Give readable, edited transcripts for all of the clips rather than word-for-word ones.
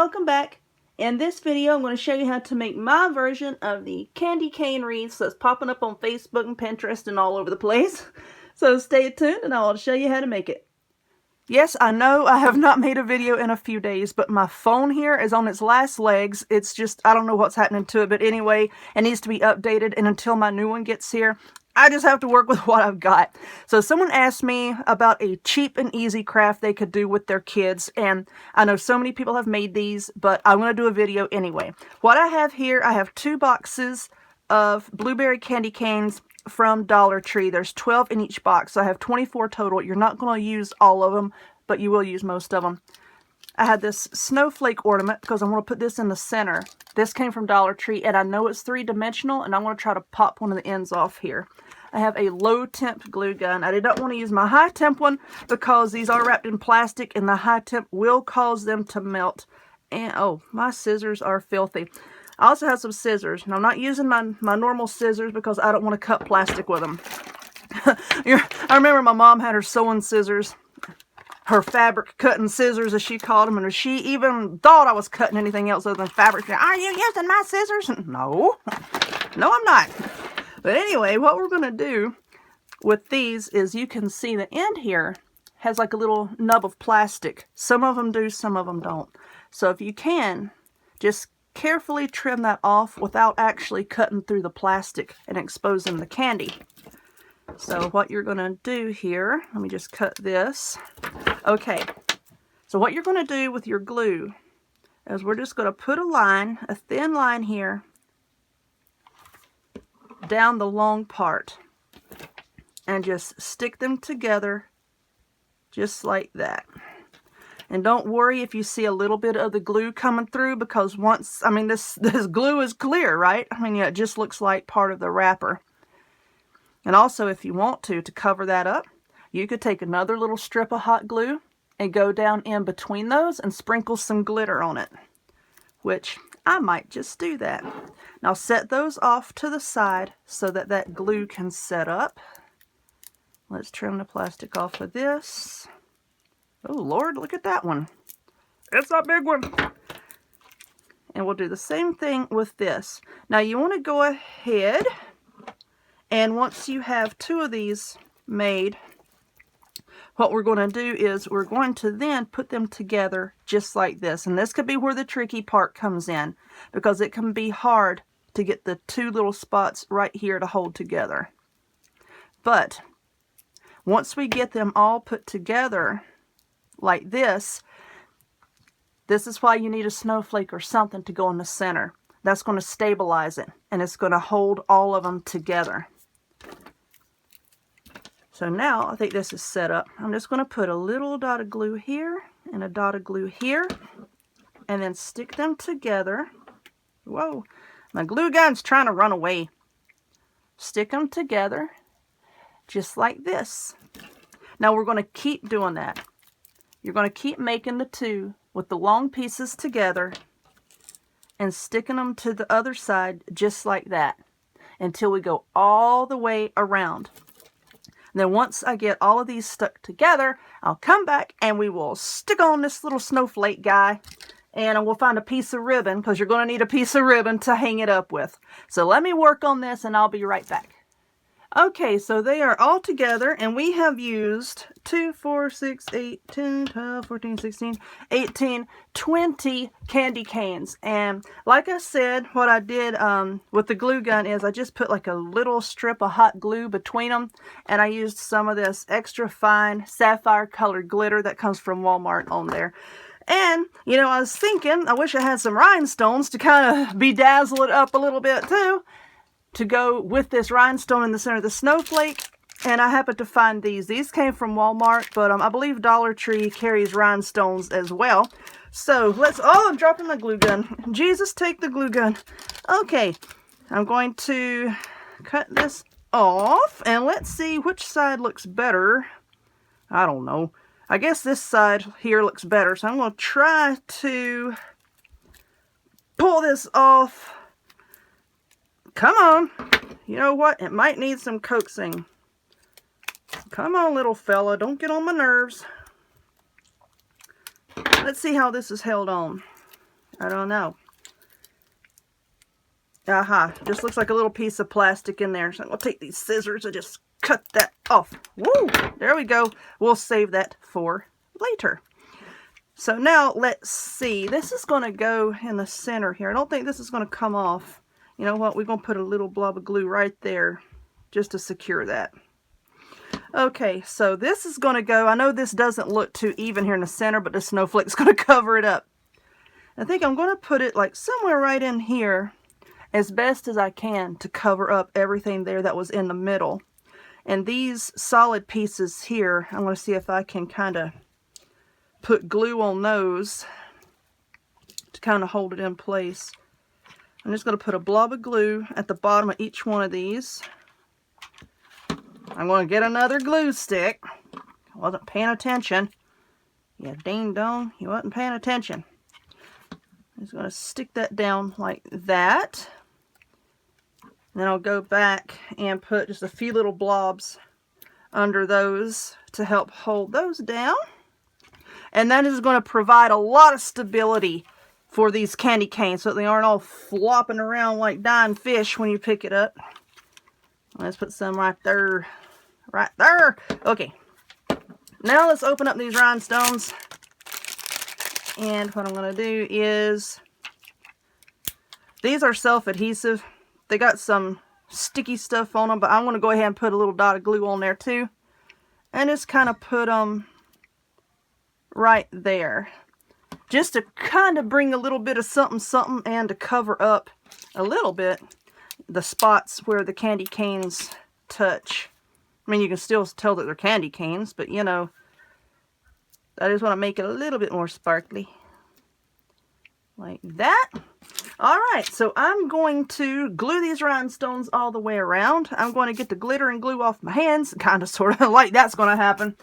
welcome back. In this video, I'm going to show you how to make my version of the candy cane wreaths that's popping up on Facebook and Pinterest and all over the place. So stay tuned and I'll show you how to make it. Yes, I know I have not made a video in a few days, but my phone here is on its last legs. It's just, I don't know what's happening to it, but anyway, it needs to be updated, and until my new one gets here, I just have to work with what I've got. So someone asked me about a cheap and easy craft they could do with their kids, and I know so many people have made these, but I'm going to do a video anyway. What I have here, I have 2 boxes of blueberry candy canes from Dollar Tree. There's 12 in each box, so I have 24 total. You're not going to use all of them, but you will use most of them. I had this snowflake ornament because I want to put this in the center. This came from Dollar Tree, and I know it's 3-dimensional, and I'm going to try to pop one of the ends off here. I have a low temp glue gun. I did not want to use my high temp one because these are wrapped in plastic, and the high temp will cause them to melt. And oh, my scissors are filthy. I also have some scissors, and I'm not using my normal scissors because I don't want to cut plastic with them. I remember my mom had her sewing scissors, her fabric cutting scissors as she called them, and if she even thought I was cutting anything else other than fabric, she said, "Are you using my scissors?" No, no I'm not. But anyway, what we're going to do with these is, you can see the end here has like a little nub of plastic. Some of them do, some of them don't. So if you can, just carefully trim that off without actually cutting through the plastic and exposing the candy. So what you're going to do here, let me just cut this. Okay, so what you're going to do with your glue is we're just going to put a line, a thin line here, down the long part, and just stick them together just like that. And don't worry if you see a little bit of the glue coming through, because once, I mean, this glue is clear, right? I mean, yeah, it just looks like part of the wrapper. And also, if you want to cover that up, you could take another little strip of hot glue and go down in between those and sprinkle some glitter on it, which I might just do that. Now set those off to the side so that that glue can set up. Let's trim the plastic off of this. Oh Lord, look at that one. It's a big one. And we'll do the same thing with this. Now you want to go ahead, and once you have 2 of these made, what we're going to do is we're going to then put them together just like this. And this could be where the tricky part comes in, because it can be hard to get the 2 little spots right here to hold together. But once we get them all put together like this is why you need a snowflake or something to go in the center. That's going to stabilize it, and it's going to hold all of them together. So now I think this is set up. I'm just going to put a little dot of glue here and a dot of glue here, and then stick them together. Whoa, my glue gun's trying to run away. Stick them together just like this. Now we're going to keep doing that. You're going to keep making the 2 with the long pieces together and sticking them to the other side just like that until we go all the way around. And then once I get all of these stuck together, I'll come back and we will stick on this little snowflake guy, and we'll find a piece of ribbon, because you're going to need a piece of ribbon to hang it up with. So let me work on this and I'll be right back. Okay, so they are all together, and we have used 2, 4, 6, 8, 10, 12, 14, 16, 18, 20 candy canes. And like I said, what I did with the glue gun is I just put like a little strip of hot glue between them, and I used some of this extra fine sapphire colored glitter that comes from Walmart on there. And, you know, I was thinking, I wish I had some rhinestones to kind of bedazzle it up a little bit too, to go with this rhinestone in the center of the snowflake. And I happened to find these. These came from Walmart, but I believe Dollar Tree carries rhinestones as well. So let's, oh, I'm dropping my glue gun. Jesus, take the glue gun. Okay, I'm going to cut this off, and let's see which side looks better. I don't know. I guess this side here looks better, so I'm going to try to pull this off. Come on. You know what? It might need some coaxing. Come on, little fella. Don't get on my nerves. Let's see how this is held on. I don't know. Aha, just looks like a little piece of plastic in there. So I'm going to take these scissors and just cut that off. Woo! There we go. We'll save that for later. So now let's see. This is going to go in the center here. I don't think this is going to come off. You know what? We're going to put a little blob of glue right there just to secure that. Okay, so this is going to go. I know this doesn't look too even here in the center, but the snowflake's going to cover it up. I think I'm going to put it like somewhere right in here as best as I can to cover up everything there that was in the middle. And these solid pieces here, I'm going to see if I can kind of put glue on those to kind of hold it in place. I'm just going to put a blob of glue at the bottom of each one of these. I'm going to get another glue stick. I wasn't paying attention. Yeah, ding dong, you wasn't paying attention. I'm just going to stick that down like that. Then I'll go back and put just a few little blobs under those to help hold those down. And that is going to provide a lot of stability for these candy canes so they aren't all flopping around like dying fish when you pick it up. Let's put some right there. Right there. Okay. Now let's open up these rhinestones. And what I'm going to do is, these are self-adhesive. They got some sticky stuff on them, but I'm going to go ahead and put a little dot of glue on there too. And just kind of put them right there. Just to kind of bring a little bit of something something and to cover up a little bit the spots where the candy canes touch. I mean, you can still tell that they're candy canes, but you know, I just want to make it a little bit more sparkly. Like that. Alright, so I'm going to glue these rhinestones all the way around. I'm going to get the glitter and glue off my hands, kind of sort of like that's going to happen.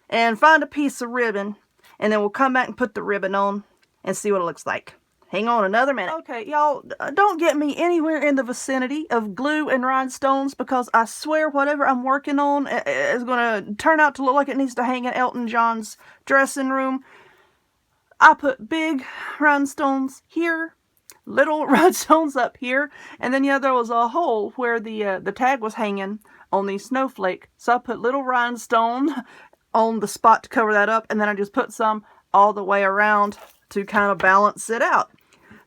And find a piece of ribbon, and then we'll come back and put the ribbon on and see what it looks like. Hang on another minute. Okay, y'all, don't get me anywhere in the vicinity of glue and rhinestones, because I swear whatever I'm working on is going to turn out to look like it needs to hang in Elton John's dressing room. I put big rhinestones here, little rhinestones up here, and then yeah, there was a hole where the tag was hanging on the snowflake. So I put little rhinestone on the spot to cover that up, and then I just put some all the way around to kind of balance it out.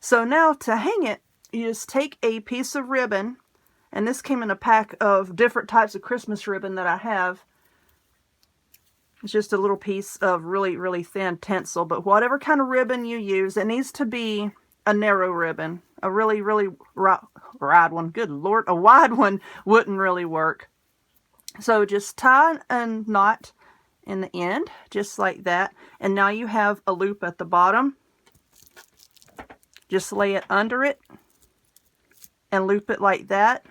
So now to hang it, you just take a piece of ribbon, and this came in a pack of different types of Christmas ribbon that I have. It's just a little piece of really, really thin tinsel, but whatever kind of ribbon you use, it needs to be a narrow ribbon. A really, really wide one, good Lord, a wide one wouldn't really work. So just tie a knot in the end, just like that. And now you have a loop at the bottom. Just lay it under it and loop it like that.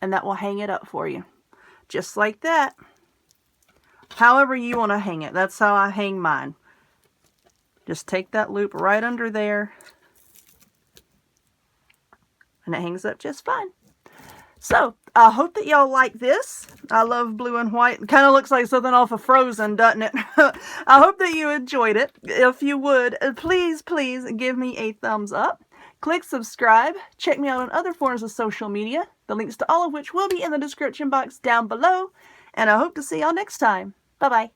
And that will hang it up for you. Just like that. However you want to hang it. That's how I hang mine. Just take that loop right under there. And it hangs up just fine. So, I hope that y'all like this. I love blue and white. It kind of looks like something off of Frozen, doesn't it? I hope that you enjoyed it. If you would, please, please give me a thumbs up. Click subscribe. Check me out on other forms of social media. The links to all of which will be in the description box down below. And I hope to see y'all next time. Bye-bye.